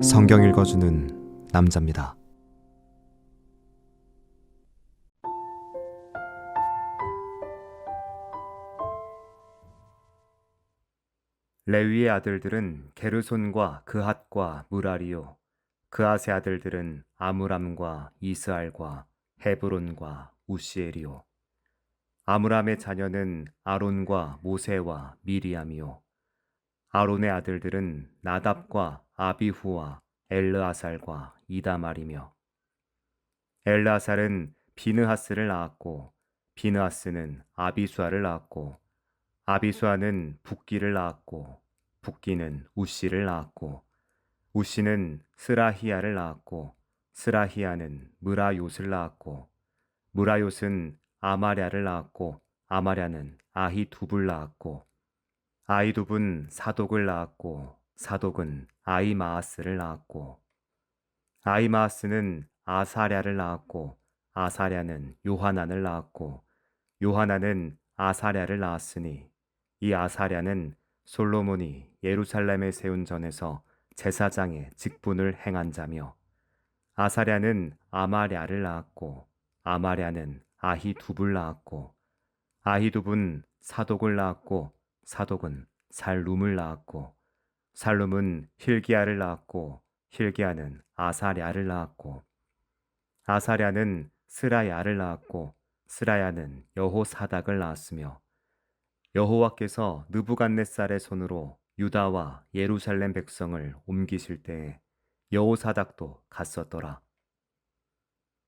성경 읽어주는 남자입니다. 레위의 아들들은 게르손과 그핫과 무라리요, 그핫의 아들들은 아므람과 이스알과 헤브론과 우시엘이요. 아므람의 자녀는 아론과 모세와 미리암이요. 아론의 아들들은 나답과 아비후와 엘르아살과 이다말이며, 엘르아살은 비느하스를 낳았고, 비느하스는 아비수아를 낳았고, 아비수아는 붓기를 낳았고, 붓기는 우시를 낳았고, 우시는 스라히야를 낳았고, 스라히야는 무라요스를 낳았고, 무라요스는 아마랴를 낳았고, 아마랴는 아히두불 낳았고, 아히두분 사독을 낳았고, 사독은 아이마아스를 낳았고, 아이마아스는 아사랴를 낳았고, 아사랴는 요하난을 낳았고, 요하난은 아사랴를 낳았으니, 이 아사랴는 솔로몬이 예루살렘에 세운 전에서 제사장의 직분을 행한 자며, 아사랴는 아마랴를 낳았고, 아마랴는 아히두불 낳았고, 아히두분 사독을 낳았고, 사독은 살룸을 낳았고, 살룸은 힐기야를 낳았고, 힐기야는 아사랴를 낳았고, 아사랴는 스라야를 낳았고, 스라야는 여호사닥을 낳았으며, 여호와께서 느부갓네살의 손으로 유다와 예루살렘 백성을 옮기실 때에 여호사닥도 갔었더라.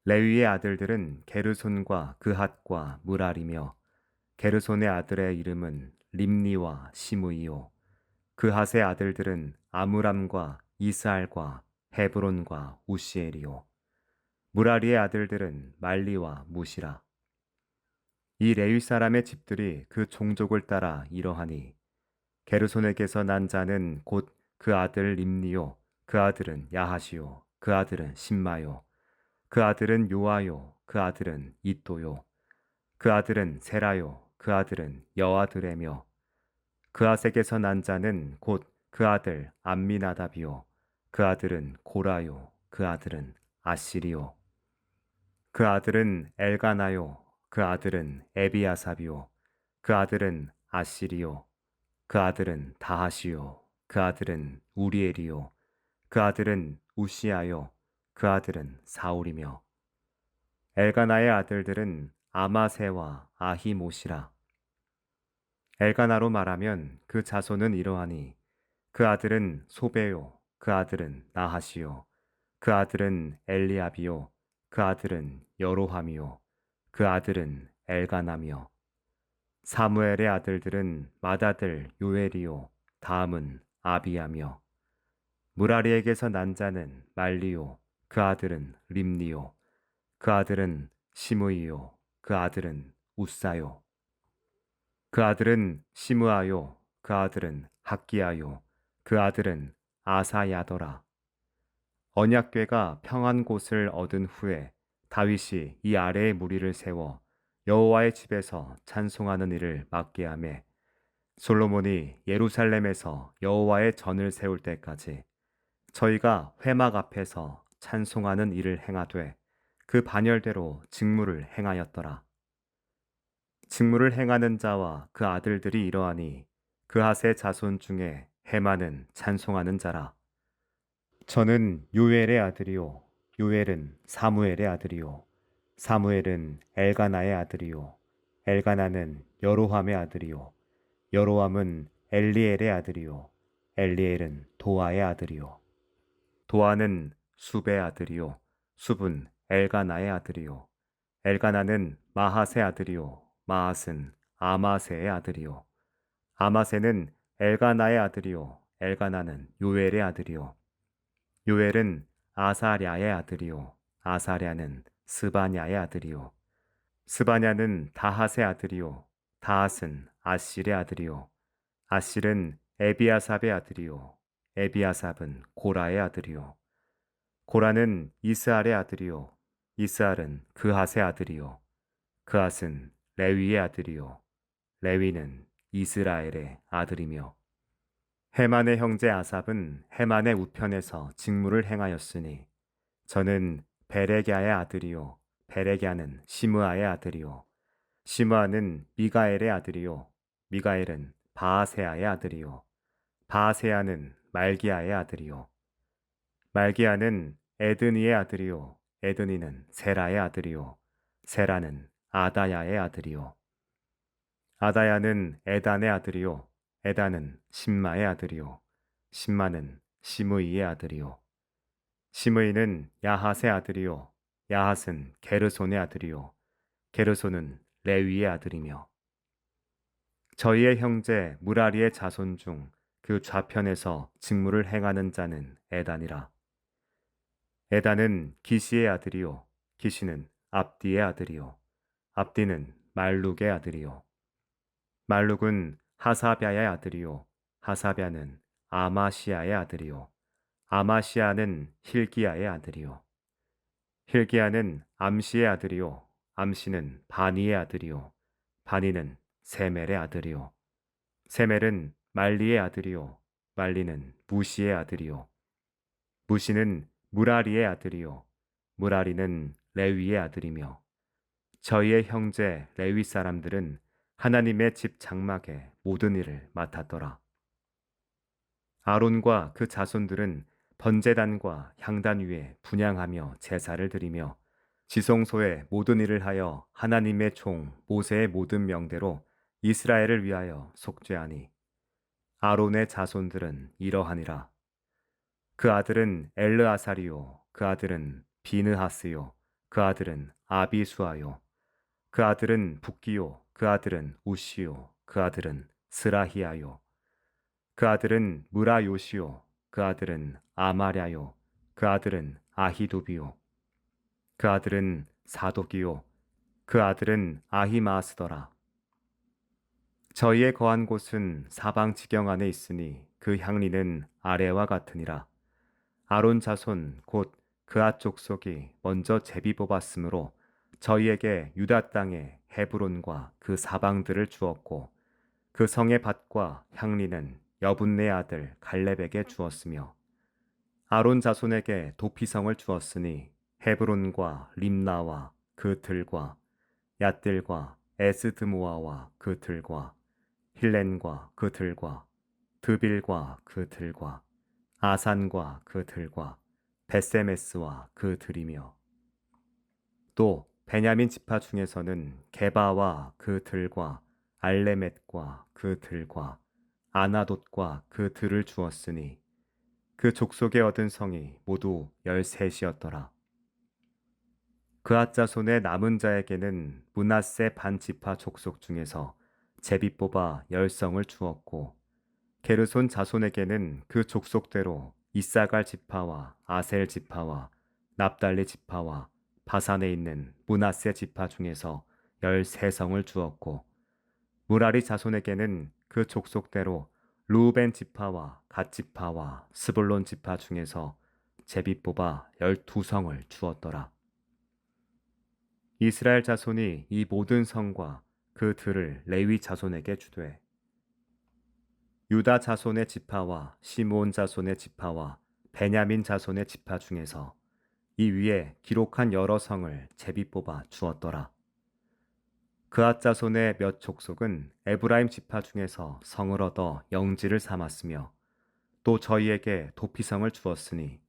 레위의 아들들은 게르손과 그핫과 무랄이며, 게르손의 아들의 이름은 림니와 시므이요, 그핫의 아들들은 아므람과 이스알과 헤브론과 우시엘이요, 무라리의 아들들은 말리와 무시라. 이 레위 사람의 집들이 그 종족을 따라 이러하니, 게르손에게서 난 자는 곧 그 아들 림니요, 그 아들은 야하시요, 그 아들은 심마요, 그 아들은 요아요, 그 아들은 이또요, 그 아들은 세라요, 그 아들은 여아드레며, 그아색에서 난 자는 곧 그 아들 암미나답이요, 그 아들은 고라요, 그 아들은 아시리요, 그 아들은 엘가나요, 그 아들은 에비아삽이요, 그 아들은 아시리요, 그 아들은 다하시요, 그 아들은 우리엘이요, 그 아들은 우시아요, 그 아들은 사울이며, 엘가나의 아들들은 아마세와 아히모시라. 엘가나로 말하면 그 자손은 이러하니, 그 아들은 소베요, 그 아들은 나하시요, 그 아들은 엘리압이요, 그 아들은 여로함이요, 그 아들은 엘가나며, 사무엘의 아들들은 맏아들 요엘이요, 다음은 아비야며, 무라리에게서 난 자는 말리요, 그 아들은 림니요, 그 아들은 시므이요, 그 아들은 우사요, 그 아들은 시므아요, 그 아들은 학기야요, 그 아들은 아사야더라. 언약궤가 평한 곳을 얻은 후에 다윗이 이 아래에 무리를 세워 여호와의 집에서 찬송하는 일을 맡게 하매, 솔로몬이 예루살렘에서 여호와의 전을 세울 때까지 저희가 회막 앞에서 찬송하는 일을 행하되 그 반열대로 직무를 행하였더라. 직무를 행하는 자와 그 아들들이 이러하니, 그핫의 자손 중에 헤만은 찬송하는 자라. 저는 요엘의 아들이요, 요엘은 사무엘의 아들이요, 사무엘은 엘가나의 아들이요, 엘가나는 여로함의 아들이요, 여로함은 엘리엘의 아들이요, 엘리엘은 도아의 아들이요, 도아는 숲의 아들이요, 숲은 엘가나의 아들이요, 엘가나는 마핫의 아들이요, 마핫은 아마세의 아들이요, 아마세는 엘가나의 아들이요, 엘가나는 요엘의 아들이요, 요엘은 아사랴의 아들이요, 아사랴는 스바냐의 아들이요, 스바냐는 다핫의 아들이요, 다핫은 아실의 아들이요, 아실은 에비아삽의 아들이요, 에비아삽은 고라의 아들이요, 고라는 이스알의 아들이요, 이스알은 그핫의 아들이요, 그앗은 레위의 아들이요 레위는 이스라엘의 아들이며 헤만의 형제 아삽은 헤만의 우편에서 직무를 행하였으니 저는 베레갸의 아들이요 베레갸는 시므아의 아들이요 시므아는 미가엘의 아들이요 미가엘은 바아세아의 아들이요 바아세아는 말기야의 아들이요 말기야는 에드니의 아들이요 에드니는 세라의 아들이요 세라는 아다야의 아들이요 아다야는 에단의 아들이요 에단은 심마의 아들이요 심마는 시므이의 아들이요 시므이는 야핫의 아들이요 야핫은 게르손의 아들이요 게르손은 레위의 아들이며 저희의 형제 무라리의 자손 중 그 좌편에서 직무를 행하는 자는 에단이라 에단은 기시의 아들이요 기시는 압디의 아들이요 압디는 말룩의 아들이요 말룩은 하사랴의 아들이요 하사랴는 아마시아의 아들이요 아마시아는 힐기야의 아들이요 힐기야는 암시의 아들이요 암시는 바니의 아들이요 바니는 세멜의 아들이요 세멜은 말리의 아들이요 말리는 무시의 아들이요 무시는 무라리의 아들이요 무라리는 레위의 아들이며 저희의 형제 레위 사람들은 하나님의 집 장막의 모든 일을 맡았더라. 아론과 그 자손들은 번제단과 향단 위에 분향하며 제사를 드리며 지성소의 모든 일을 하여 하나님의 종 모세의 모든 명대로 이스라엘을 위하여 속죄하니 아론의 자손들은 이러하니라. 그 아들은 엘르아사리요 그 아들은 비느하스요 그 아들은 아비수아요 그 아들은 붓기요 그 아들은 우시요 그 아들은 스라히아요 그 아들은 무라요시요 그 아들은 아마랴요 그 아들은 아히두비요 그 아들은 사독이요 그 아들은 아히마스더라. 저희의 거한 곳은 사방 지경 안에 있으니 그 향리는 아래와 같으니라. 아론 자손 곧 그앗 족속이 먼저 제비 뽑았으므로 저희에게 유다 땅에 헤브론과 그 사방들을 주었고 그 성의 밭과 향리는 여분네 아들 갈렙에게 주었으며 아론 자손에게 도피성을 주었으니 헤브론과 림나와 그 들과 얏들과 에스드모아와 그 들과 힐렌과 그 들과 드빌과 그 들과 아산과 그 들과 베세메스와 그 들이며 또 베냐민 지파 중에서는 게바와 그 들과 알레멧과 그 들과 아나돗과 그 들을 주었으니 그 족속에 얻은 성이 모두 13이었더라. 그앗 자손의 남은 자에게는 므낫세 반 지파 족속 중에서 제비 뽑아 10성을 주었고 게르손 자손에게는 그 족속대로 이사갈 지파와 아셀 지파와 납달리 지파와 바산에 있는 므낫세 지파 중에서 13성을 주었고 무라리 자손에게는 그 족속대로 루벤 지파와 갓 지파와 스불론 지파 중에서 제비 뽑아 12성을 주었더라. 이스라엘 자손이 이 모든 성과 그 들을 레위 자손에게 주되 유다 자손의 지파와 시므온 자손의 지파와 베냐민 자손의 지파 중에서 이 위에 기록한 여러 성을 제비 뽑아 주었더라. 그앗 자손의 몇 족속은 에브라임 지파 중에서 성을 얻어 영지를 삼았으며 또 저희에게 도피성을 주었으니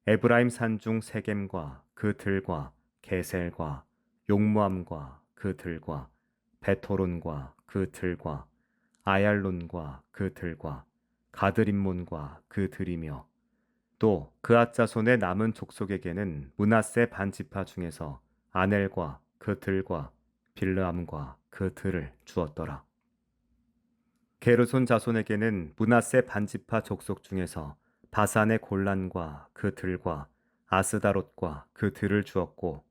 에브라임 산중 세겜과 그 들과 게셀과 용무암과 그 들과 베토론과 그 들과 아얄론과 그 들과 가드림몬과 그 들이며 또 그앗 자손의 남은 족속에게는 므낫세 반 지파 중에서 아넬과 그 들과 빌르암과 그 들을 주었더라. 게르손 자손에게는 므낫세 반 지파 족속 중에서 바산의 골란과 그 들과 아스다롯과 그 들을 주었고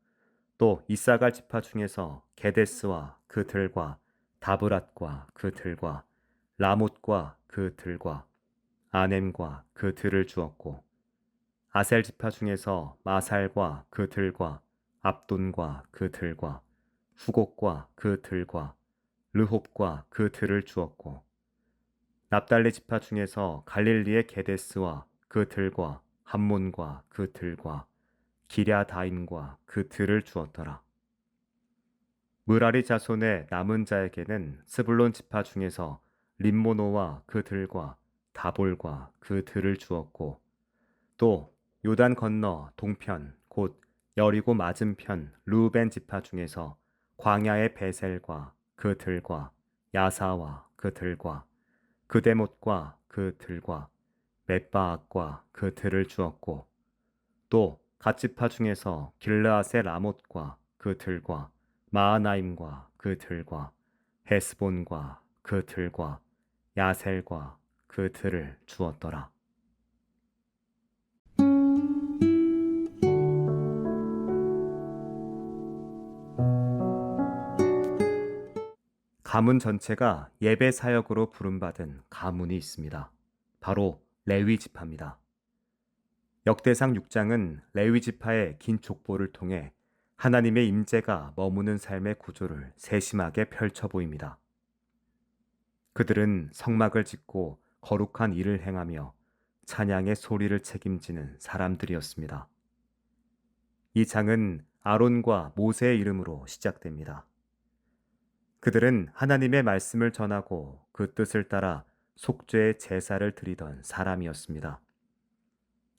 또 이사갈 지파 중에서 게데스와 그 들과 다브랏과 그 들과 라못과 그 들과 아넴과 그 들을 주었고 아셀 지파 중에서 마살과 그 들과 압돈과 그 들과 후곡과 그 들과 르홉과 그 들을 주었고 납달리 지파 중에서 갈릴리의 게데스와 그 들과 함몬과 그 들과 기랴다임과 그 들을 주었더라. 무라리 자손의 남은 자에게는 스불론 지파 중에서 림모노와 그 들과 다볼과 그 들을 주었고 또 요단 건너 동편 곧 여리고 맞은편 루벤 지파 중에서 광야의 베셀과 그 들과 야사와 그 들과 그데못과 그 들과 მეტ바악과 그 들을 주었고 또 갓지파 중에서 길르앗의 라못과 그 들과 마하나임과 그 들과 헤스본과 그 들과 야셀과 그 들을 주었더라. 가문 전체가 예배 사역으로 부름받은 가문이 있습니다. 바로 레위 지파입니다. 역대상 6장은 레위 지파의 긴 족보를 통해 하나님의 임재가 머무는 삶의 구조를 세심하게 펼쳐 보입니다. 그들은 성막을 짓고 거룩한 일을 행하며 찬양의 소리를 책임지는 사람들이었습니다. 이 장은 아론과 모세의 이름으로 시작됩니다. 그들은 하나님의 말씀을 전하고 그 뜻을 따라 속죄의 제사를 드리던 사람이었습니다.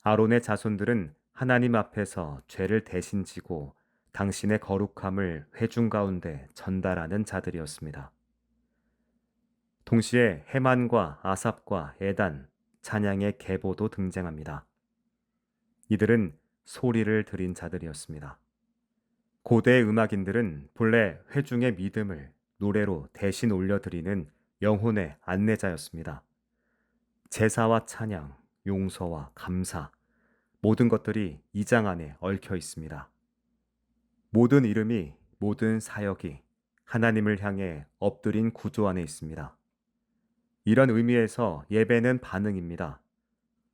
아론의 자손들은 하나님 앞에서 죄를 대신 지고 당신의 거룩함을 회중 가운데 전달하는 자들이었습니다. 동시에 헤만과 아삽과 에단, 찬양의 계보도 등장합니다. 이들은 소리를 드린 자들이었습니다. 고대 음악인들은 본래 회중의 믿음을 노래로 대신 올려드리는 영혼의 안내자였습니다. 제사와 찬양, 용서와 감사, 모든 것들이 이 장 안에 얽혀 있습니다. 모든 이름이, 모든 사역이 하나님을 향해 엎드린 구조 안에 있습니다. 이런 의미에서 예배는 반응입니다.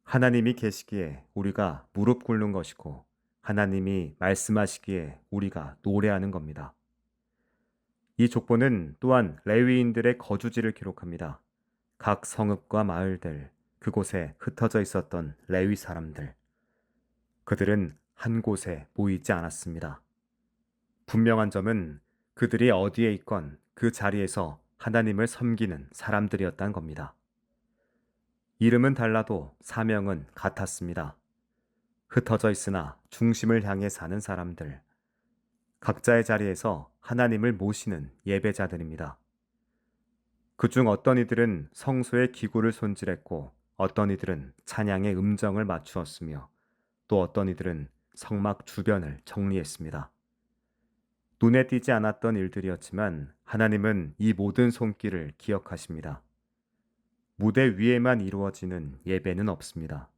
하나님이 계시기에 우리가 무릎 꿇는 것이고 하나님이 말씀하시기에 우리가 노래하는 겁니다. 이 족보는 또한 레위인들의 거주지를 기록합니다. 각 성읍과 마을들, 그곳에 흩어져 있었던 레위 사람들. 그들은 한 곳에 모이지 않았습니다. 분명한 점은 그들이 어디에 있건 그 자리에서 하나님을 섬기는 사람들이었단 겁니다. 이름은 달라도 사명은 같았습니다. 흩어져 있으나 중심을 향해 사는 사람들. 각자의 자리에서 하나님을 모시는 예배자들입니다. 그중 어떤 이들은 성소의 기구를 손질했고 어떤 이들은 찬양의 음정을 맞추었으며 또 어떤 이들은 성막 주변을 정리했습니다. 눈에 띄지 않았던 일들이었지만 하나님은 이 모든 손길을 기억하십니다. 무대 위에만 이루어지는 예배는 없습니다.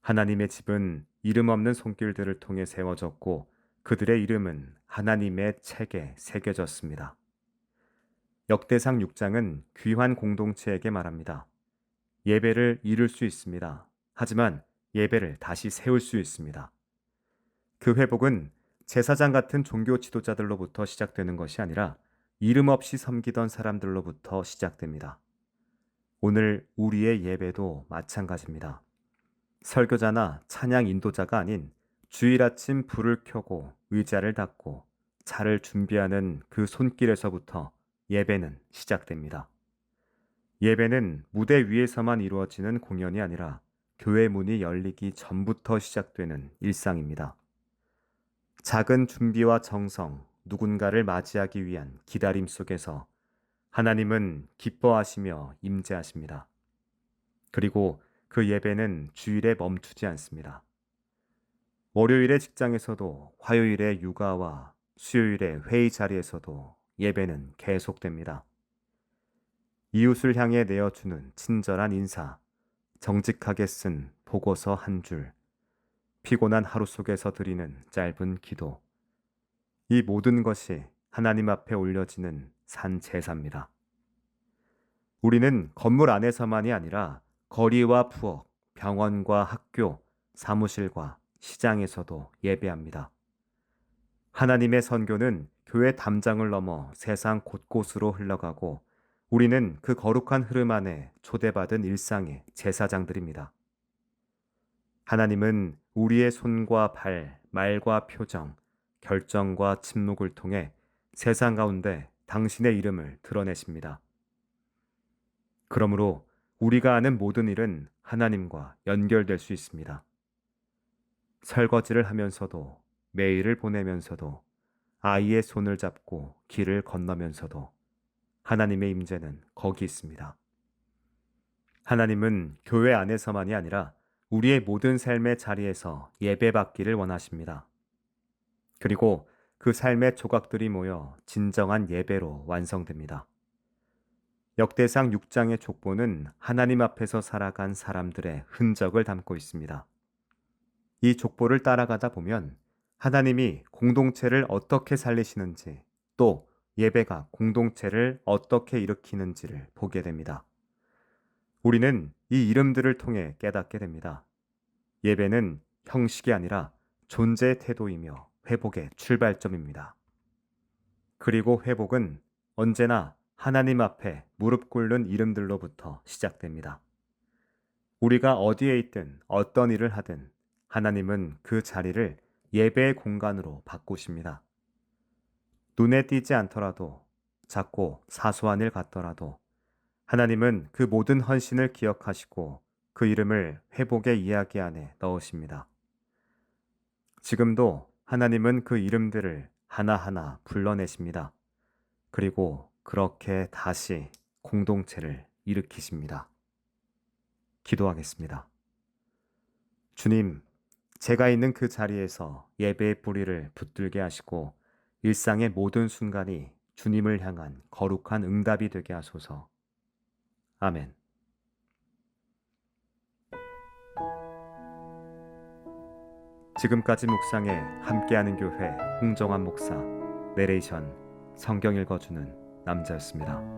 하나님의 집은 이름 없는 손길들을 통해 세워졌고 그들의 이름은 하나님의 책에 새겨졌습니다. 역대상 6장은 귀한 공동체에게 말합니다. 예배를 이룰 수 있습니다. 하지만 예배를 다시 세울 수 있습니다. 그 회복은 제사장 같은 종교 지도자들로부터 시작되는 것이 아니라 이름 없이 섬기던 사람들로부터 시작됩니다. 오늘 우리의 예배도 마찬가지입니다. 설교자나 찬양 인도자가 아닌 주일 아침 불을 켜고 의자를 닦고 차를 준비하는 그 손길에서부터 예배는 시작됩니다. 예배는 무대 위에서만 이루어지는 공연이 아니라 교회 문이 열리기 전부터 시작되는 일상입니다. 작은 준비와 정성, 누군가를 맞이하기 위한 기다림 속에서 하나님은 기뻐하시며 임재하십니다. 그리고 그 예배는 주일에 멈추지 않습니다. 월요일의 직장에서도 화요일의 육아와 수요일의 회의 자리에서도 예배는 계속됩니다. 이웃을 향해 내어주는 친절한 인사, 정직하게 쓴 보고서 한 줄, 피곤한 하루 속에서 드리는 짧은 기도. 이 모든 것이 하나님 앞에 올려지는 산 제사입니다. 우리는 건물 안에서만이 아니라 거리와 부엌, 병원과 학교, 사무실과 시장에서도 예배합니다. 하나님의 선교는 교회 담장을 넘어 세상 곳곳으로 흘러가고 우리는 그 거룩한 흐름 안에 초대받은 일상의 제사장들입니다. 하나님은 우리의 손과 발, 말과 표정, 결정과 침묵을 통해 세상 가운데 당신의 이름을 드러내십니다. 그러므로 우리가 아는 모든 일은 하나님과 연결될 수 있습니다. 설거지를 하면서도, 메일을 보내면서도, 아이의 손을 잡고 길을 건너면서도 하나님의 임재는 거기 있습니다. 하나님은 교회 안에서만이 아니라 우리의 모든 삶의 자리에서 예배받기를 원하십니다. 그리고 그 삶의 조각들이 모여 진정한 예배로 완성됩니다. 역대상 6장의 족보는 하나님 앞에서 살아간 사람들의 흔적을 담고 있습니다. 이 족보를 따라가다 보면 하나님이 공동체를 어떻게 살리시는지 또 예배가 공동체를 어떻게 일으키는지를 보게 됩니다. 우리는 이 이름들을 통해 깨닫게 됩니다. 예배는 형식이 아니라 존재의 태도이며 회복의 출발점입니다. 그리고 회복은 언제나 하나님 앞에 무릎 꿇는 이름들로부터 시작됩니다. 우리가 어디에 있든 어떤 일을 하든 하나님은 그 자리를 예배의 공간으로 바꾸십니다. 눈에 띄지 않더라도 작고 사소한 일 같더라도 하나님은 그 모든 헌신을 기억하시고 그 이름을 회복의 이야기 안에 넣으십니다. 지금도 하나님은 그 이름들을 하나하나 불러내십니다. 그리고 그렇게 다시 공동체를 일으키십니다. 기도하겠습니다. 주님, 제가 있는 그 자리에서 예배의 뿌리를 붙들게 하시고 일상의 모든 순간이 주님을 향한 거룩한 응답이 되게 하소서. 아멘. 지금까지 묵상에 함께하는 교회 홍정환 목사, 내레이션 성경 읽어주는 남자였습니다.